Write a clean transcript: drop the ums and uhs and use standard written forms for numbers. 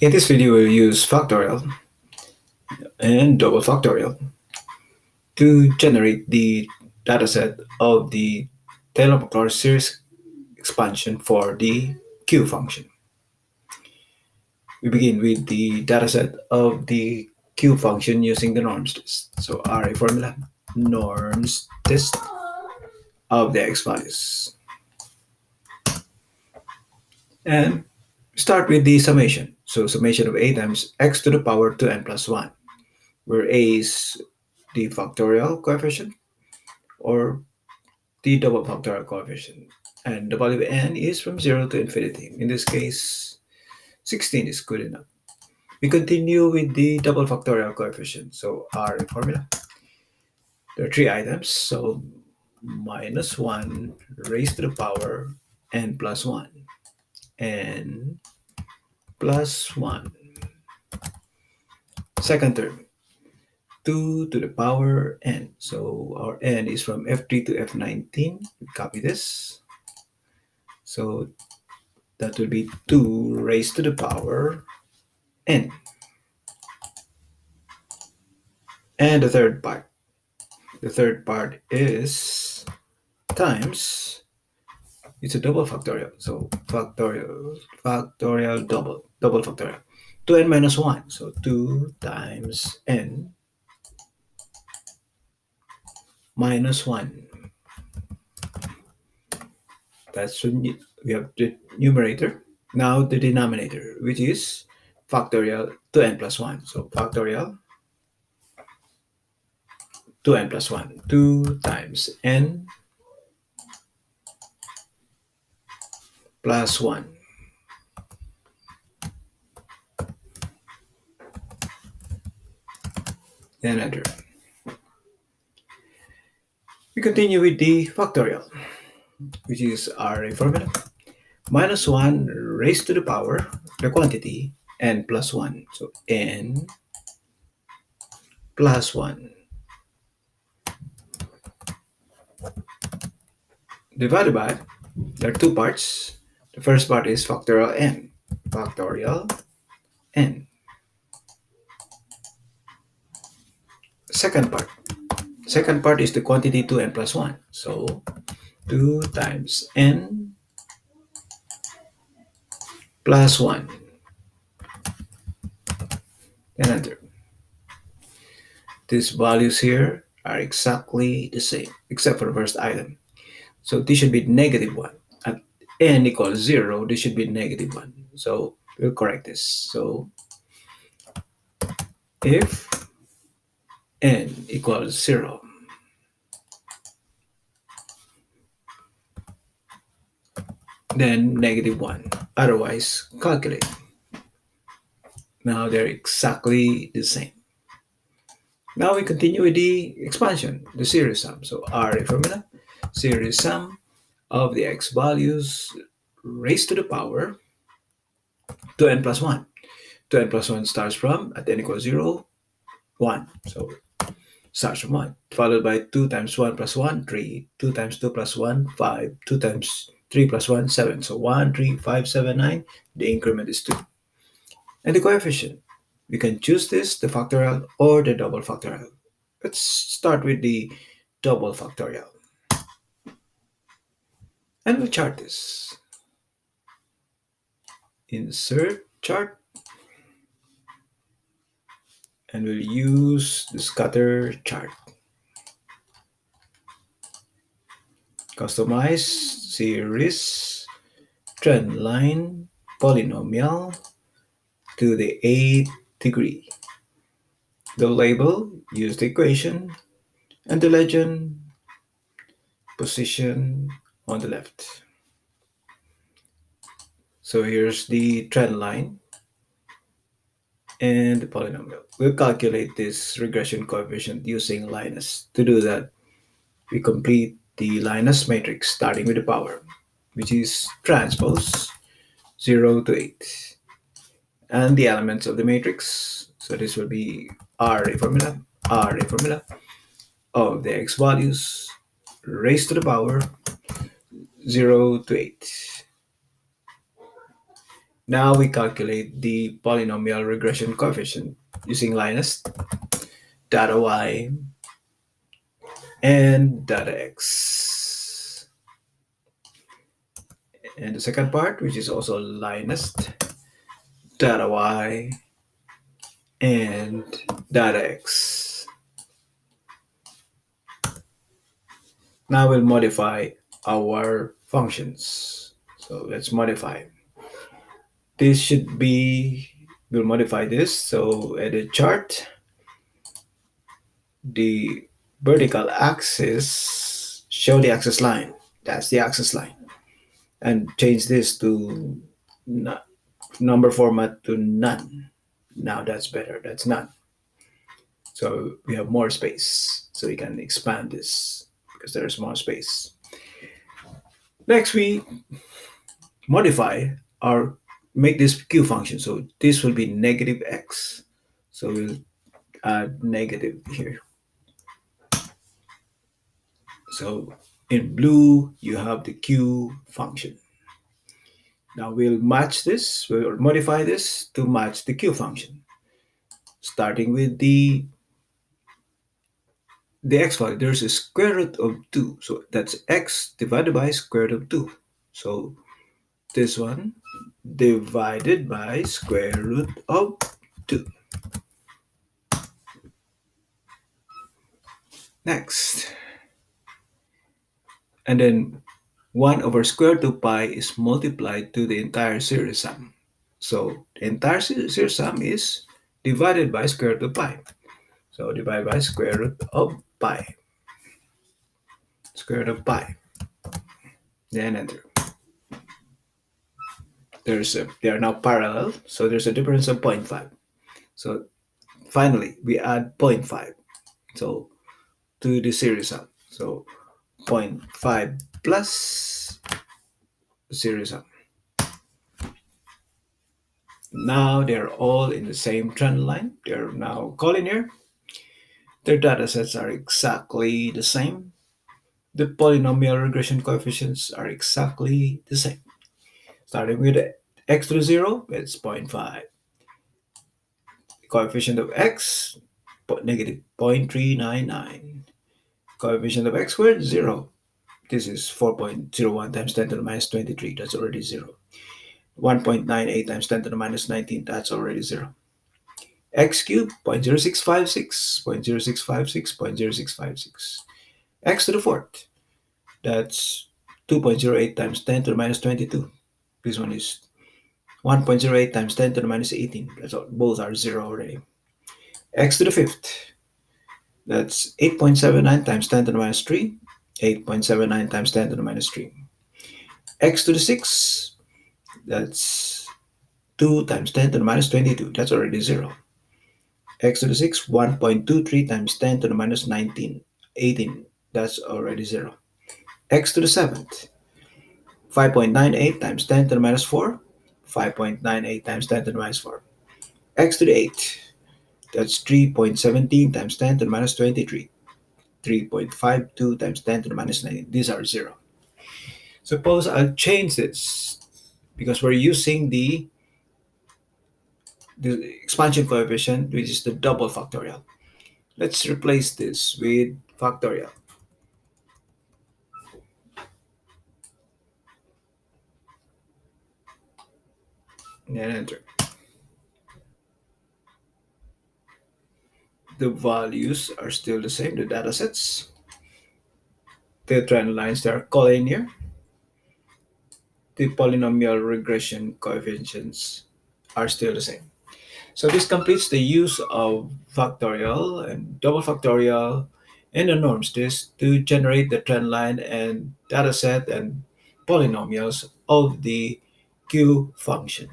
In this video, we'll use factorial and double factorial to generate the dataset of the Taylor-Maclaurin series expansion for the Q function. We begin with the dataset of the Q function using the NORMSDIST. So array formula, NORMSDIST of the x values. And start with the summation. So summation of a times x to the power 2n plus 1, where a is the factorial coefficient or the double factorial coefficient. And the value of n is from 0 to infinity. In this case, 16 is good enough. We continue with the double factorial coefficient. So our formula. There are three items. So minus 1 raised to the power n plus 1. N plus 1. Second term, 2 to the power n. So our n is from F3 to F19. We copy this. So that will be 2 raised to the power n. And the third part. The third part is times, it's a double factorial. So factorial, double factorial. 2n minus 1. So 2 times n minus 1. That's when we have the numerator. Now the denominator, which is factorial 2n plus 1. So factorial 2n plus 1. 2 times n plus 1. Then enter. We continue with the factorial, which is array formula. Minus 1 raised to the power, the quantity, n plus 1. So n plus 1. Divided by, there are two parts. The first part is factorial n. Factorial n. Second part is the quantity 2n plus 1. So 2 times n plus 1. And enter. These values here are exactly the same, except for the first item. So this should be negative 1. At n equals 0, this should be negative 1. So we'll correct this. So if n equals 0, then negative 1. Otherwise, calculate. Now they're exactly the same. Now we continue with the expansion, the series sum. So array formula, series sum of the x values raised to the power 2n plus 1. 2n plus 1 starts from, at n equals 0, 1. So starts from 1, followed by 2 times 1 plus 1, 3. 2 times 2 plus 1, 5. 2 times 3 plus 1, 7. So 1, 3, 5, 7, 9. The increment is 2. And the coefficient, we can choose this, the factorial or the double factorial. Let's start with the double factorial. And we'll chart this. Insert chart. And we'll use the scatter chart. Customize series trend line polynomial to the 8th degree. The label, use the equation, and the legend, position on the left. So here's the trend line and the polynomial. We'll calculate this regression coefficient using LINEST. To do that, we complete the LINEST matrix starting with the power, which is transpose 0 to 8. And the elements of the matrix. So this will be array formula of the x values raised to the power 0 to 8. Now we calculate the polynomial regression coefficient using LINEST, data y, and data x. And the second part, which is also LINEST, data y, and data x. Now we'll modify our functions. So let's modify. This should be, we'll modify this. So edit chart, the vertical axis, show the axis line. That's the axis line. And change this to number format to none. Now that's better. That's none. So we have more space. So we can expand this because there's more space. Next, we modify our make this q function. So this will be negative x. So we'll add negative here. So in blue, you have the q function. Now we'll match this, we'll modify this to match the q function. Starting with the x value, there's a square root of 2. So that's x divided by square root of 2. So this one divided by square root of 2. Next. And then 1 over square root of pi is multiplied to the entire series sum. So the entire series sum is divided by square root of pi. So divide by square root of pi. Square root of pi. Then enter. They are now parallel, so there's a difference of 0.5. So finally, we add 0.5. So to the series sum. So 0.5 plus series sum. Now they're all in the same trend line. They're now collinear. Their data sets are exactly the same. The polynomial regression coefficients are exactly the same. Starting with x to the 0, it's 0.5. The coefficient of x, negative 0.399. Coefficient of x squared, 0. This is 4.01 times 10 to the minus 23. That's already 0. 1.98 times 10 to the minus 19. That's already 0. X cubed, 0.0656, 0.0656, 0.0656. X to the fourth, that's 2.08 times 10 to the minus 22. This one is 1.08 times 10 to the minus 18. That's all, both are 0 already. X to the fifth, that's 8.79 times 10 to the minus 3. 8.79 times 10 to the minus 3. X to the sixth, that's 2 times 10 to the minus 22. That's already 0. X to the sixth, 1.23 times 10 to the minus 19. 18. That's already 0. X to the seventh, 5.98 times 10 to the minus 4. 5.98 times 10 to the minus 4. X to the eighth, that's 3.17 times 10 to the minus 23. 3.52 times 10 to the minus 19. These are 0. Suppose I'll change this because we're using the expansion coefficient, which is the double factorial. Let's replace this with factorial. And enter. The values are still the same, the data sets. The trend lines that are collinear. The polynomial regression coefficients are still the same. So this completes the use of factorial and double factorial and the NORMSDIST to generate the trend line and data set and polynomials of the Q function.